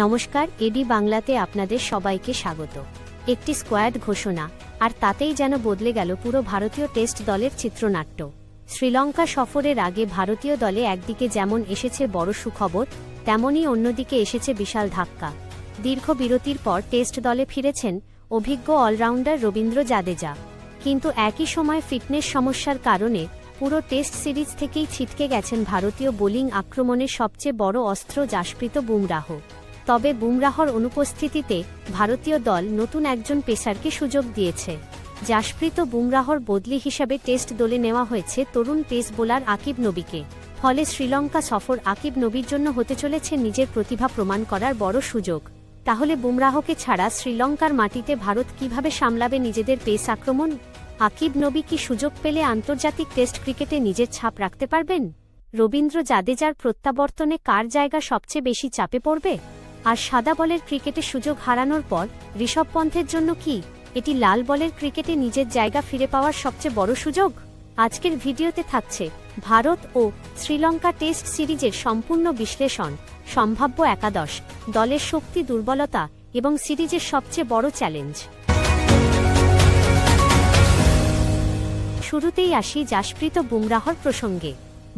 নমস্কার, এডি বাংলাতে আপনাদের সবাইকে স্বাগত। একটি স্কোয়াড ঘোষণা, আর তাতেই যেন বদলে গেল পুরো ভারতীয় টেস্ট দলের চিত্রনাট্য। শ্রীলঙ্কা সফরের আগে ভারতীয় দলে একদিকে যেমন এসেছে বড় সুখবর, তেমনই অন্যদিকে এসেছে বিশাল ধাক্কা। দীর্ঘ বিরতির পর টেস্ট দলে ফিরেছেন অভিজ্ঞ অলরাউন্ডার রবীন্দ্র জাদেজা, কিন্তু একই সময় ফিটনেস সমস্যার কারণে পুরো টেস্ট সিরিজ থেকেই ছিটকে গেছেন ভারতীয় বোলিং আক্রমণের সবচেয়ে বড় অস্ত্র জাসপ্রীত বুমরাহ। তবে বুমরাহর অনুপস্থিতিতে ভারতীয় দল নতুন একজন পেসারকে সুযোগ দিয়েছে। জাসপ্রীত বুমরাহর বদলি হিসাবে টেস্ট দলে নেওয়া হয়েছে তরুণ পেস বোলার আকিব নবীকে। ফলে শ্রীলঙ্কা সফর আকিব নবীর জন্য হতে চলেছে নিজের প্রতিভা প্রমাণ করার বড় সুযোগ। তাহলে বুমরাহকে ছাড়া শ্রীলঙ্কার মাটিতে ভারত কিভাবে সামলাবে নিজেদের পেস আক্রমণ? আকিব নবী কি সুযোগ পেলে আন্তর্জাতিক টেস্ট ক্রিকেটে নিজের ছাপ রাখতে পারবেন? রবীন্দ্র জাদেজার প্রত্যাবর্তনে কার জায়গা সবচেয়ে বেশি চাপে পড়বে? আর সাদা বলের ক্রিকেটে সুযোগ হারানোর পর ঋষভ পন্থের জন্য কি এটি লাল বলের ক্রিকেটে নিজের জায়গা ফিরে পাওয়ার সবচেয়ে বড় সুযোগ? আজকের ভিডিওতে থাকছে ভারত ও শ্রীলঙ্কা টেস্ট সিরিজের সম্পূর্ণ বিশ্লেষণ, সম্ভাব্য একাদশ, দলের শক্তি দুর্বলতা এবং সিরিজের সবচেয়ে বড় চ্যালেঞ্জ। শুরুতেই আসি জাসপ্রীত বুমরাহর প্রসঙ্গে।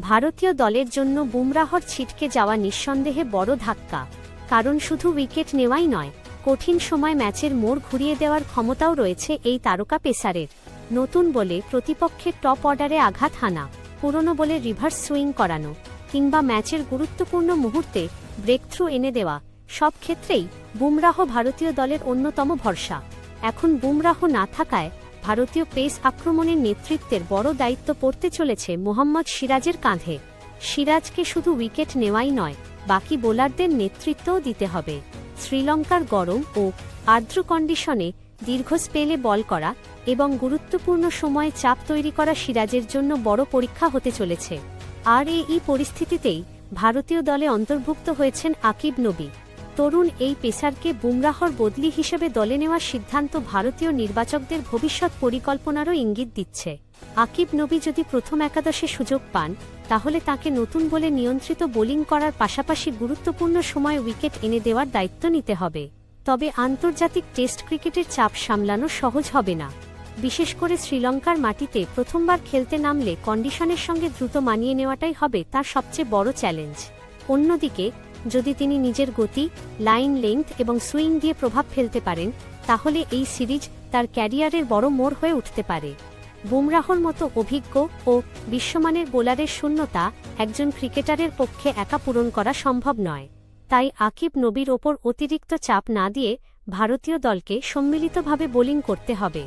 ভারতীয় দলের জন্য বুমরাহর ছিটকে যাওয়া নিঃসন্দেহে বড় ধাক্কা, কারণ শুধু উইকেট নেওয়াই নয়, কঠিন সময় ম্যাচের মোড় ঘুরিয়ে দেওয়ার ক্ষমতাও রয়েছে এই তারকা পেসারের। নতুন বলে প্রতিপক্ষের টপ অর্ডারে আঘাত হানা, পুরনো বলে রিভার্স সুইং করানো, কিংবা ম্যাচের গুরুত্বপূর্ণ মুহূর্তে ব্রেকথ্রু এনে দেওয়া, সব ক্ষেত্রেই বুমরাহ ভারতীয় দলের অন্যতম ভরসা। এখন বুমরাহ না থাকায় ভারতীয় পেস আক্রমণের নেতৃত্বের বড় দায়িত্ব পড়তে চলেছে মোহাম্মদ সিরাজের কাঁধে। সিরাজকে শুধু উইকেট নেওয়াই নয়, বাকি বোলারদের নেতৃত্বও দিতে হবে। শ্রীলঙ্কার গরম ও আর্দ্র কন্ডিশনে দীর্ঘ স্পেলে বল করা এবং গুরুত্বপূর্ণ সময়ে চাপ তৈরি করা সিরাজের জন্য বড় পরীক্ষা হতে চলেছে। আর এই পরিস্থিতিতেই ভারতীয় দলে অন্তর্ভুক্ত হয়েছেন আকিব নবী। তরুণ এই পেসারকে বুমরাহর বদলি হিসেবে দলে নেওয়ার সিদ্ধান্ত ভারতীয় নির্বাচকদের ভবিষ্যৎ পরিকল্পনারও ইঙ্গিত দিচ্ছে। আকিব নবী যদি প্রথম একাদশে সুযোগ পান, তাহলে তাকে নতুন বলে নিয়ন্ত্রিত বোলিং করার পাশাপাশি গুরুত্বপূর্ণ সময় উইকেট এনে দেওয়ার দায়িত্ব নিতে হবে। তবে আন্তর্জাতিক টেস্ট ক্রিকেটের চাপ সামলানো সহজ হবে না। বিশেষ করে শ্রীলঙ্কার মাটিতে প্রথমবার খেলতে নামলে কন্ডিশনের সঙ্গে দ্রুত মানিয়ে নেওয়াটাই হবে তার সবচেয়ে বড় চ্যালেঞ্জ। অন্যদিকে যদি তিনি নিজের গতি, লাইন লেংথ এবং সুইং দিয়ে প্রভাব ফেলতে পারেন, তাহলে এই সিরিজ তার ক্যারিয়ারের বড় মোড় হয়ে উঠতে পারে। বুমরাহর মতো অভিজ্ঞ ও বিশ্বমানের বোলারের শূন্যতা একজন ক্রিকেটারের পক্ষে একা পূরণ করা সম্ভব নয়। তাই আকিব নবীর ওপর অতিরিক্ত চাপ না দিয়ে ভারতীয় দলকে সম্মিলিতভাবে বোলিং করতে হবে।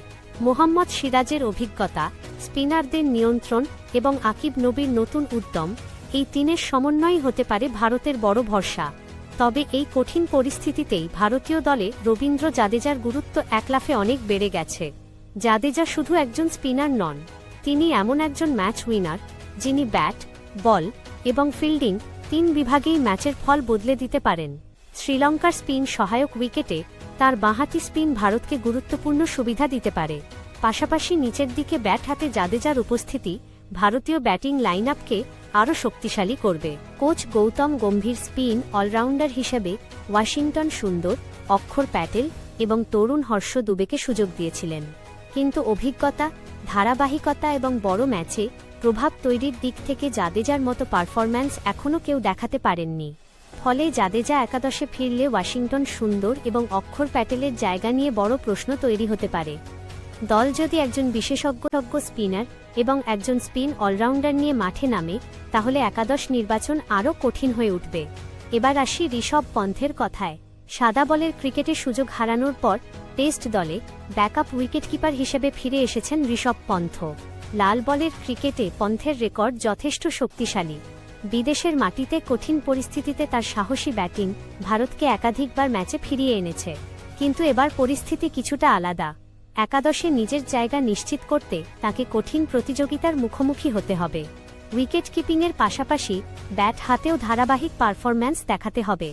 মোহাম্মদ সিরাজের অভিজ্ঞতা, স্পিনারদের নিয়ন্ত্রণ এবং আকিব নবীর নতুন উদ্যম, এই তিনের সমন্বয়ই হতে পারে ভারতের বড় ভরসা। তবে এই কঠিন পরিস্থিতিতেই ভারতীয় দলে রবীন্দ্র জাদেজার গুরুত্ব একলাফে অনেক বেড়ে গেছে। জাদেজা শুধু একজন স্পিনার নন, তিনি এমন একজন ম্যাচ উইনার, যিনি ব্যাট, বল এবং ফিল্ডিং তিন বিভাগেই ম্যাচের ফল বদলে দিতে পারেন। শ্রীলঙ্কার স্পিন সহায়ক উইকেটে তার বাঁহাতি স্পিন ভারতকে গুরুত্বপূর্ণ সুবিধা দিতে পারে। পাশাপাশি নিচের দিকে ব্যাট হাতে জাদেজার উপস্থিতি ভারতীয় ব্যাটিং লাইনআপকে আরও শক্তিশালী করবে। Coach Gautam Gambhir spin allrounder হিসেবে ওয়াশিংটন সুন্দর, অক্ষর প্যাটেল এবং তরুণ হর্ষ দুবেকে সুযোগ দিয়েছিলেন, কিন্তু অভিজ্ঞতা, ধারাবাহিকতা এবং বড় ম্যাচে প্রভাব তৈরির দিক থেকে জাদেজার মতো পারফরম্যান্স এখনও কেউ দেখাতে পারেননি। ফলে জাদেজা একাদশে ফিরলে ওয়াশিংটন সুন্দর এবং অক্ষর প্যাটেলের জায়গা নিয়ে বড় প্রশ্ন তৈরি হতে পারে। দল যদি একজন বিশেষজ্ঞ স্পিনার এবং একজন স্পিন অলরাউন্ডার নিয়ে মাঠে নামে, তাহলে একাদশ নির্বাচন আরও কঠিন হয়ে উঠবে। এবার আসি ঋষভ পন্থের কথায়। সাদা বলের ক্রিকেটে সুযোগ হারানোর পর টেস্ট দলে ব্যাকআপ উইকেটকিপার হিসেবে ফিরে এসেছেন ঋষভ পন্থ। লাল বলের ক্রিকেটে পন্থের রেকর্ড যথেষ্ট শক্তিশালী। বিদেশের মাটিতে কঠিন পরিস্থিতিতে তার সাহসী ব্যাটিং ভারতকে একাধিকবার ম্যাচে ফিরিয়ে এনেছে। কিন্তু এবার পরিস্থিতি কিছুটা আলাদা। একাদশে নিজের জায়গা নিশ্চিত করতে তাকে কঠিন প্রতিযোগিতার মুখোমুখি হতে হবে। উইকেট কিপিংয়ের পাশাপাশি ব্যাট হাতেও ধারাবাহিক পারফরম্যান্স দেখাতে হবে,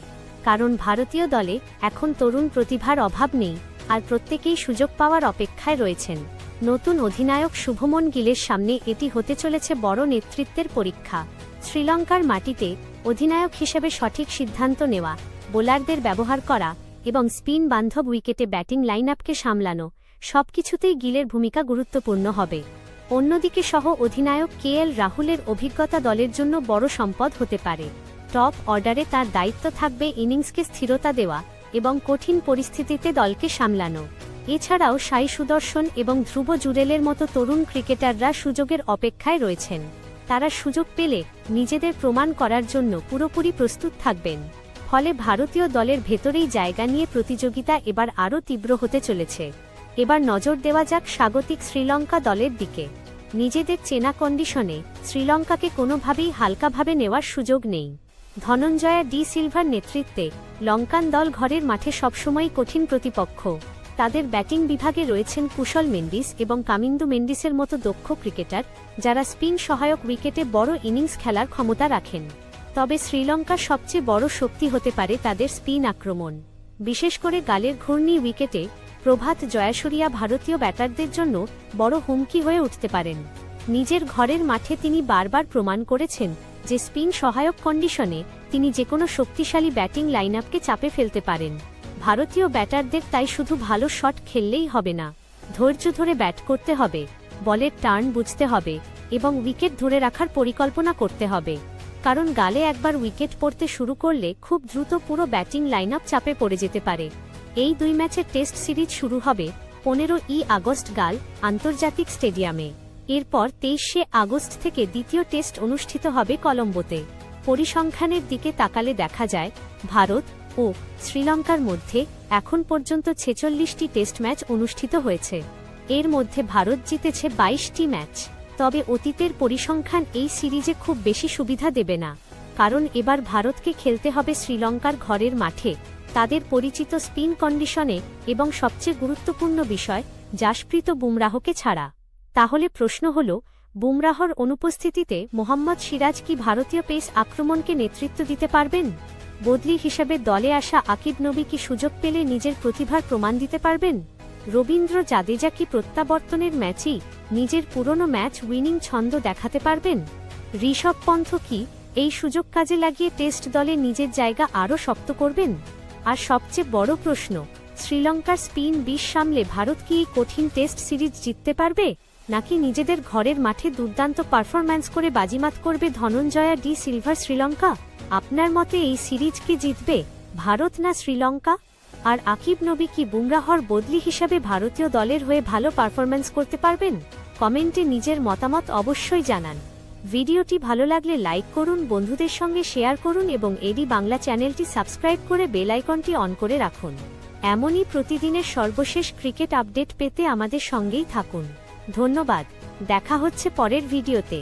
কারণ ভারতীয় দলে এখন তরুণ প্রতিভার অভাব নেই, আর প্রত্যেকেই সুযোগ পাওয়ার অপেক্ষায় রয়েছেন। নতুন অধিনায়ক শুভমন গিলের সামনে এটি হতে চলেছে বড় নেতৃত্বের পরীক্ষা। শ্রীলঙ্কার মাটিতে অধিনায়ক হিসেবে সঠিক সিদ্ধান্ত নেওয়া, বোলারদের ব্যবহার করা এবং স্পিন বান্ধব উইকেটে ব্যাটিং লাইন আপকে সামলানো সবকিছুতেই গিলের ভূমিকা গুরুত্বপূর্ণ হবে। অন্যদিকে সহ অধিনায়ক কেএল রাহুলের অভিজ্ঞতা দলের জন্য বড় সম্পদ হতে পারে। টপ অর্ডারে তার দায়িত্ব থাকবে ইনিংসকে স্থিরতা দেওয়া এবং কঠিন পরিস্থিতিতে দলকে সামলানো। এছাড়াও সাই সুদর্শন এবং ধ্রুব জুরেলের মতো তরুণ ক্রিকেটাররা সুযোগের অপেক্ষায় রয়েছেন। তারা সুযোগ পেলে নিজেদের প্রমাণ করার জন্য পুরোপুরি প্রস্তুত থাকবেন। ফলে ভারতীয় দলের ভেতরেই জায়গা নিয়ে প্রতিযোগিতা এবার আরও তীব্র হতে চলেছে। এবার নজর দেওয়া যাক স্বাগতিক শ্রীলঙ্কা দলের দিকে। নিজেদের চেনা কন্ডিশনে শ্রীলঙ্কাকে কোনোভাবেই হালকাভাবে নেওয়ার সুযোগ নেই। ধনঞ্জয়া ডি সিলভার নেতৃত্বে লঙ্কান দল ঘরের মাঠে সবসময় কঠিন প্রতিপক্ষ। তাদের ব্যাটিং বিভাগে রয়েছেন কুশল মেন্ডিস এবং কামিন্দু মেন্ডিসের মতো দক্ষ ক্রিকেটার, যারা স্পিন সহায়ক উইকেটে বড় ইনিংস খেলার ক্ষমতা রাখেন। তবে শ্রীলঙ্কার সবচেয়ে বড় শক্তি হতে পারে তাদের স্পিন আক্রমণ। বিশেষ করে গালের ঘূর্ণি উইকেটে প্রভাত জয়াসুরিয়া ভারতীয় ব্যাটারদের জন্য বড় হুমকি হয়ে উঠতে পারেন। নিজের ঘরের মাঠে তিনি বারবার প্রমাণ করেছেন যে স্পিন সহায়ক কন্ডিশনে তিনি যেকোনো শক্তিশালী ব্যাটিং লাইনআপকে চাপে ফেলতে পারেন। ভারতীয় ব্যাটারদের তাই শুধু ভালো শট খেললেই হবে না, ধৈর্য ধরে ব্যাট করতে হবে, বলের টার্ন বুঝতে হবে এবং উইকেট ধরে রাখার পরিকল্পনা করতে হবে। কারণ গালে একবার উইকেট পড়তে শুরু করলে খুব দ্রুত পুরো ব্যাটিং লাইনআপ চাপে পড়ে যেতে পারে। এই 2 ম্যাচের টেস্ট সিরিজ শুরু হবে 15 আগস্ট গাল আন্তর্জাতিক স্টেডিয়ামে। এরপর 23 আগস্ট থেকে দ্বিতীয় টেস্ট অনুষ্ঠিত হবে কলম্বোতে। পরিসংখ্যানের দিকে তাকালে দেখা যায় ভারত ও শ্রীলঙ্কার মধ্যে এখন পর্যন্ত 46টি টেস্ট ম্যাচ অনুষ্ঠিত হয়েছে। এর মধ্যে ভারত জিতেছে 22টি ম্যাচ। তবে অতীতের পরিসংখ্যান এই সিরিজে খুব বেশি সুবিধা দেবে না, কারণ এবার ভারতকে খেলতে হবে শ্রীলঙ্কার ঘরের মাঠে, তাদের পরিচিত স্পিন কন্ডিশনে এবং সবচেয়ে গুরুত্বপূর্ণ বিষয় জাসপ্রীত বুমরাহকে ছাড়া। তাহলে প্রশ্ন হল, বুমরাহর অনুপস্থিতিতে মোহাম্মদ সিরাজ কি ভারতীয় পেস আক্রমণকে নেতৃত্ব দিতে পারবেন? বদলি হিসেবে দলে আসা আকিব নবী কি সুযোগ পেলে নিজের প্রতিভার প্রমাণ দিতে পারবেন? রবীন্দ্র জাদেজা কি প্রত্যাবর্তনের ম্যাচেই নিজের পুরনো ম্যাচ উইনিং ছন্দ দেখাতে পারবেন? ঋষভ পন্থ কি এই সুযোগ কাজে লাগিয়ে টেস্ট দলে নিজের জায়গা আরও শক্ত করবেন? আর সবচেয়ে বড় প্রশ্ন, শ্রীলঙ্কার স্পিন বিষ সামলে ভারত কি এই কঠিন টেস্ট সিরিজ জিততে পারবে, নাকি নিজেদের ঘরের মাঠে দুর্দান্ত পারফরম্যান্স করে বাজিমাত করবে ধনঞ্জয়া ডি সিলভার শ্রীলঙ্কা? আপনার মতে এই সিরিজ কি জিতবে, ভারত না শ্রীলঙ্কা? আর আকিব নবী কি বুমরাহর বদলি হিসাবে ভারতীয় দলের হয়ে ভালো পারফরম্যান্স করতে পারবেন? কমেন্টে নিজের মতামত অবশ্যই জানান। ভিডিওটি ভালো লাগলে লাইক করুন, বন্ধুদের সঙ্গে শেয়ার করুন এবং এডি বাংলা চ্যানেলটি সাবস্ক্রাইব করে বেল আইকনটি অন করে রাখুন। এমনই প্রতিদিনের সর্বশেষ ক্রিকেট আপডেট পেতে আমাদের সঙ্গেই থাকুন। ধন্যবাদ। দেখা হচ্ছে পরের ভিডিওতে।